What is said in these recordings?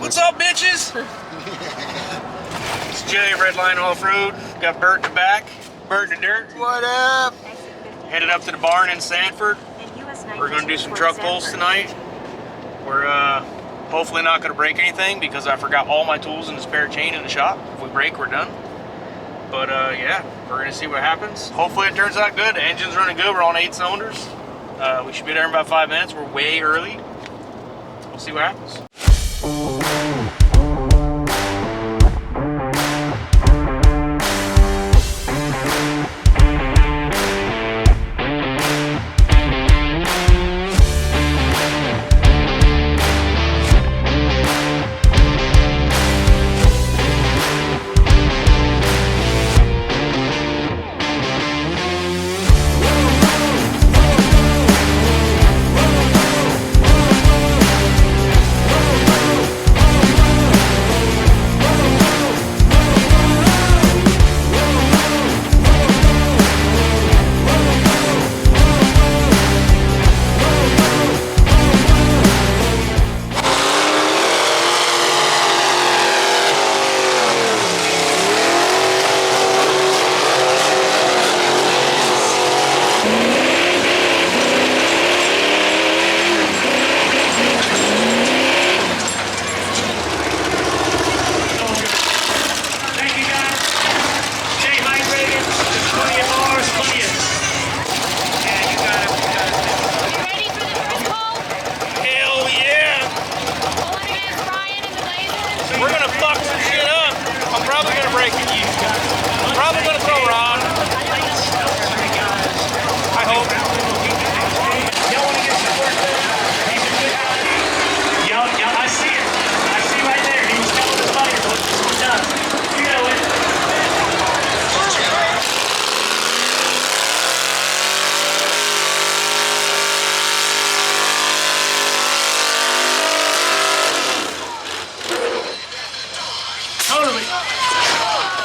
What's up, bitches? It's Jay, Redline Offroad. Got Bert in the back. Bert in the dirt. What up? Headed up to the barn in Sanford. We're going to do some truck pulls tonight. We're hopefully not going to break anything because I forgot all my tools in the spare chain in the shop. If we break, we're done. But yeah, we're going to see what happens. Hopefully it turns out good. The engine's running good. We're on 8 cylinders. We should be there in about 5 minutes. We're way early. We'll see what happens.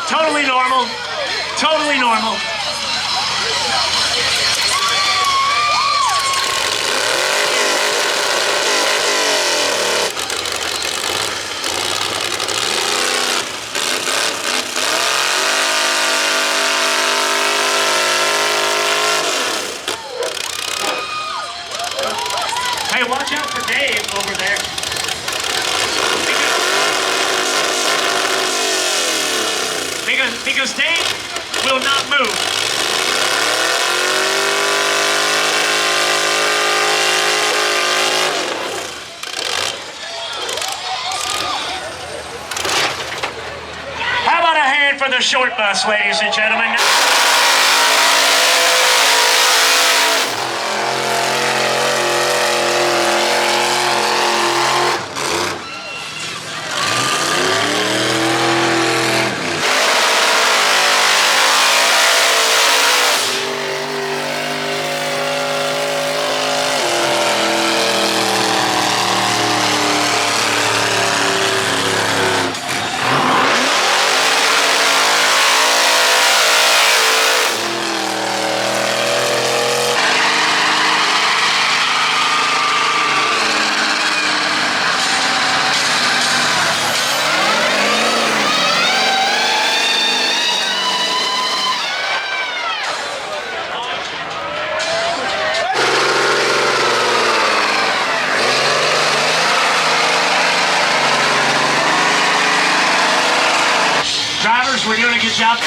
Totally normal. Totally normal. Hey, watch out for Dave over there. Because Dave will not move. How about a hand for the short bus, ladies and gentlemen? Drivers, we're doing a good job.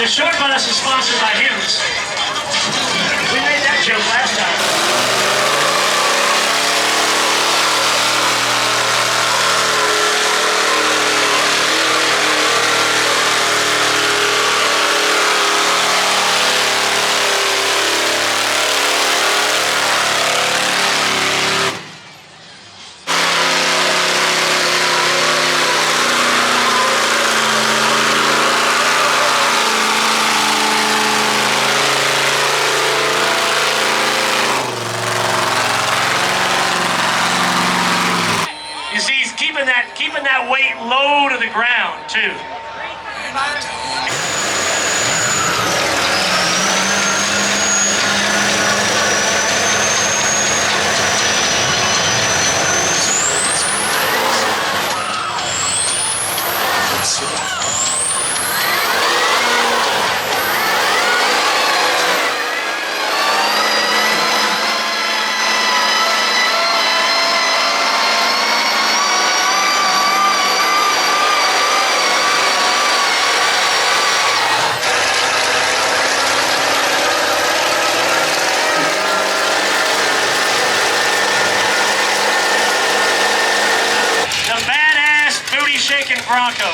The short bus is sponsored by Hughes. We made that joke last time. You see, he's keeping that weight low to the ground, too. Shaking Bronco.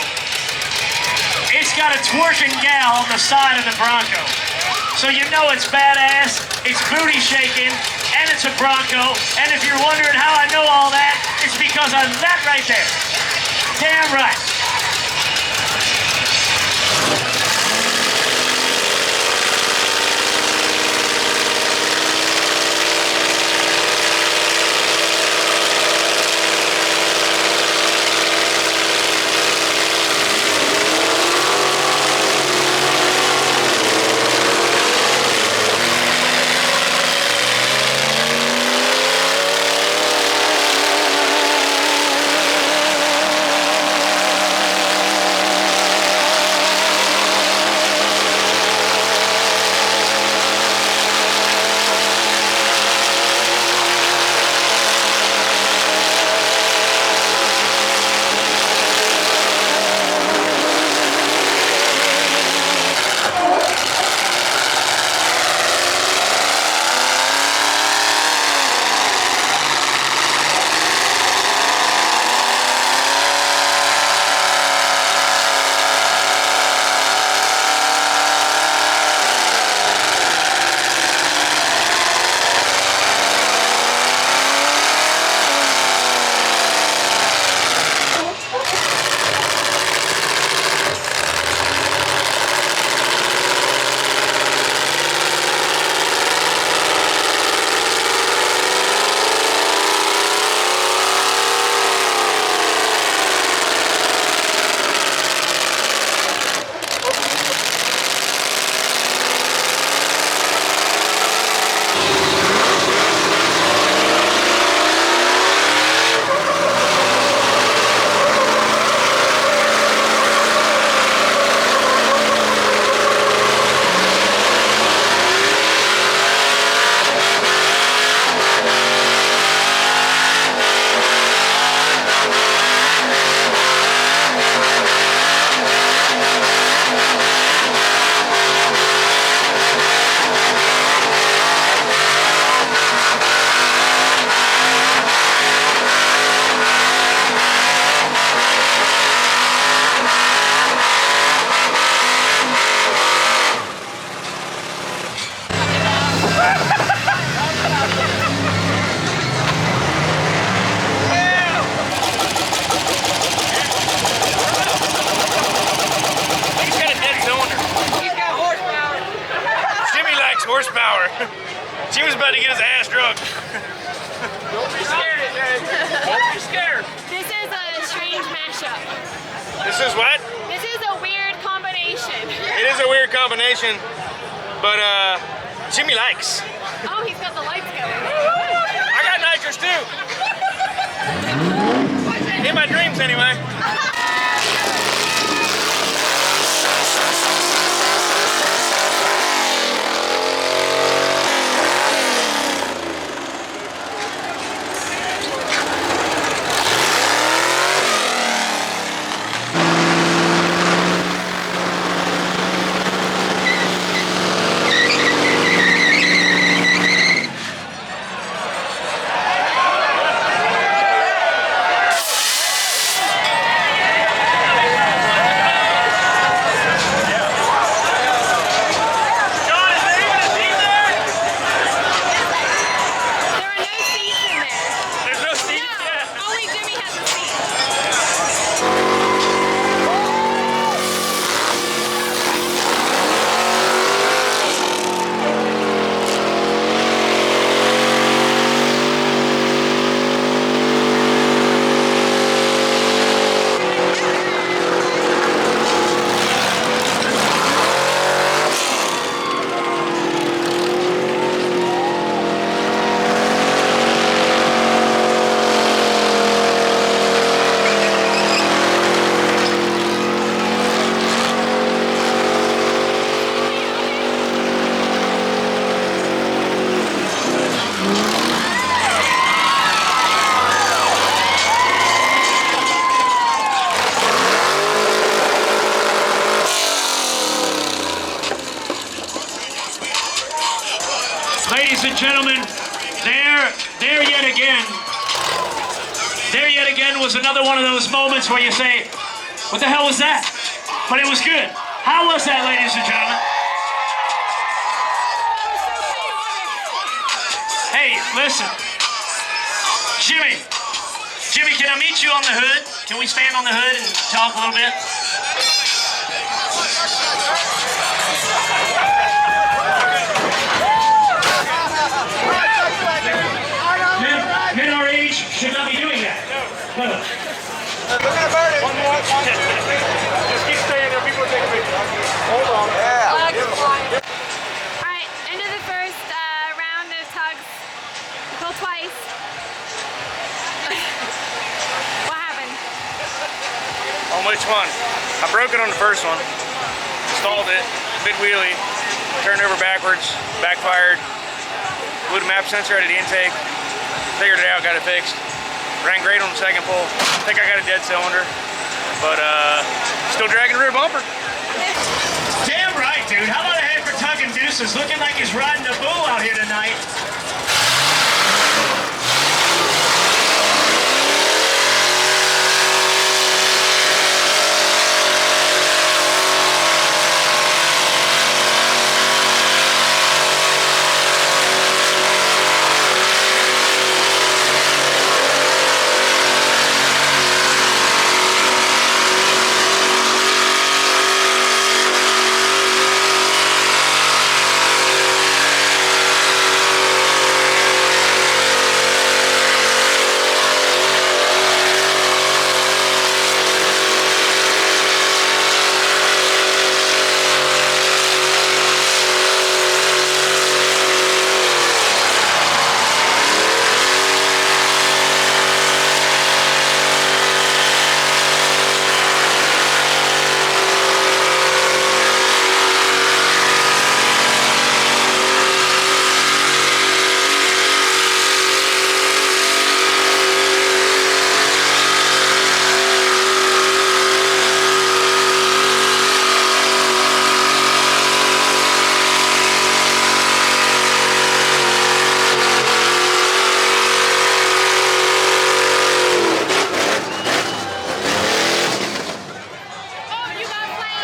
It's got a twerking gal on the side of the Bronco. So you know it's badass, it's booty shaking, and it's a Bronco. And if you're wondering how I know all that, it's because of that right there. Damn right. Horsepower. She was about to get his ass drunk. Don't be scared, man. Don't be scared. This is a strange mashup. This is what? This is a weird combination. It is a weird combination, but Jimmy likes. Oh, he's got the lights going. I got nitrous too. In my dreams anyway. There yet again was another one of those moments where you say, what the hell was that? But it was good. How was that, ladies and gentlemen? Hey, listen. Jimmy, can I meet you on the hood? Can we stand on the hood and talk a little bit? Men our age should not be doing that. No. Look at the burn it. One more. Just keep staying there. People are taking pictures. Hold on. Yeah. Alright, end of the first round of tugs. Pull twice. What happened? On which one? I broke it on the first one. Stalled it. Big wheelie. Turned over backwards. Backfired. Blew the map sensor out of the intake. Figured it out. Got it fixed. Ran great on the second pull. I think I got a dead cylinder. But still dragging the rear bumper. Damn right, dude. How about a head for tugging deuces? Looking like he's riding a bull out here tonight.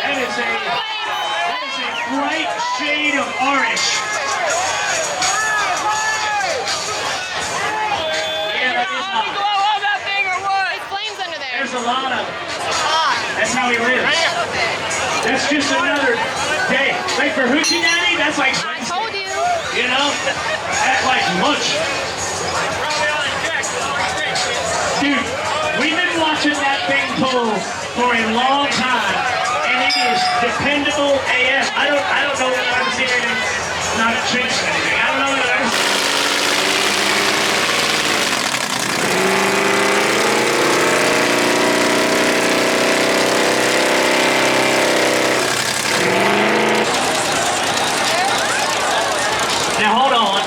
That is a bright shade of orange. Yeah, that is hot. Blow all that thing or what? It's flames under there. There's a lot of. That's how he lives. That's just another day. Like for Hoochie Daddy, that's like. I told you. You know, that's like lunch. Dude, we've been watching that thing pull for a long time, and it is dependable AF. I don't know if I've ever seen anything not changed anything. I don't know if I've ever seen. Now hold on.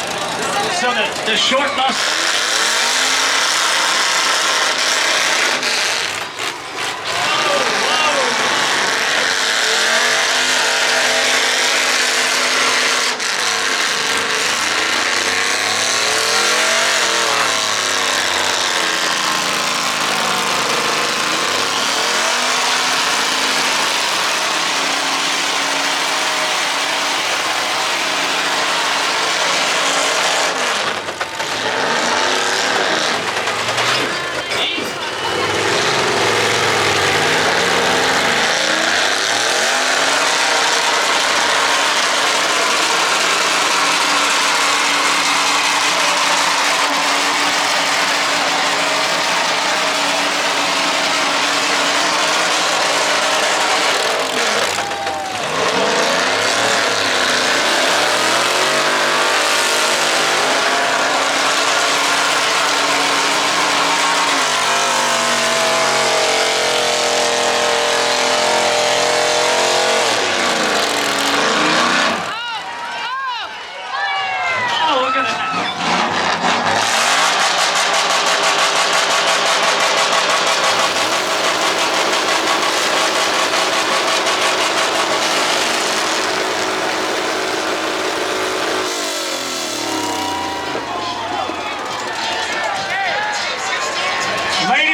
So the short bus.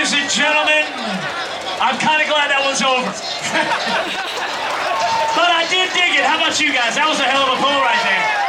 Ladies and gentlemen, I'm kind of glad that was over. But I did dig it. How about you guys? That was a hell of a pull right there.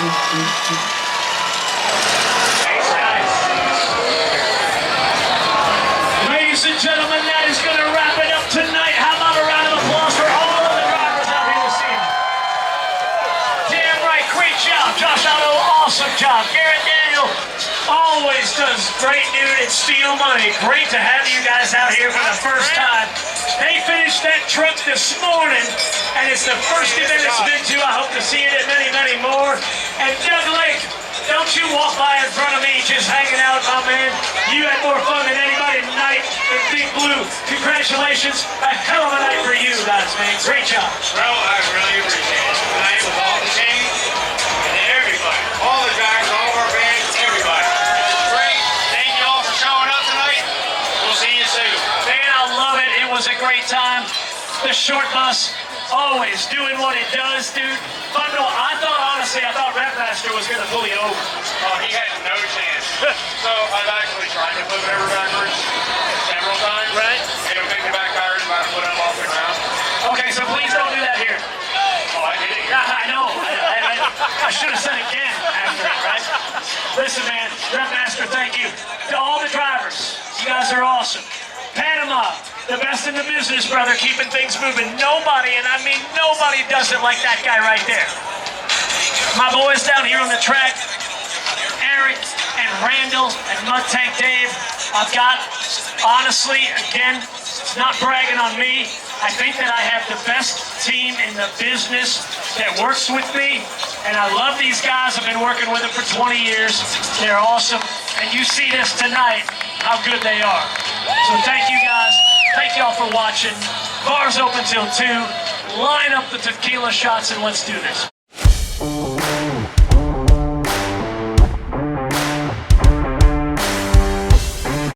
Ladies and gentlemen, that is going to wrap it up tonight. How about a round of applause for all of the drivers out here this evening? Damn right, great job. Josh Otto, awesome job. Garrett Daniel always does great, dude, and steal money. Great to have you guys out here for the first time. They finished that truck this morning, and it's the first event it's been to. I hope to see it at many, many more. And Doug Lake, don't you walk by in front of me just hanging out, my man. You had more fun than anybody tonight in Big Blue. Congratulations. A hell of a night for you guys, man. Great job. Bro, I really appreciate it. Tonight with all the team and everybody. All the drivers, all of our fans, everybody. Great. Thank you all for showing up tonight. We'll see you soon. Man, I love it. It was a great time. The short bus always doing what it does, dude. Bundle, I thought Redmaster was going to pull you over. Oh, he had no chance. So I've actually tried to flip it over backwards several times. Right. It'll pick the back tires and I put them off the ground. Okay, so please don't do that here. Oh, I did it. Yeah, I know. I should have said again after it, right? Listen, man, Redmaster, thank you. To all the drivers, you guys are awesome. Panama, the best in the business, brother, keeping things moving. Nobody, and I mean nobody, does it like that guy right there. My boys down here on the track, Eric and Randall and Mud Tank Dave. I've got, honestly, again, it's not bragging on me. I think that I have the best team in the business that works with me, and I love these guys. I've been working with them for 20 years. They're awesome, and you see this tonight, how good they are. So thank you guys. Thank y'all for watching. Bars open till 2. Line up the tequila shots and let's do this.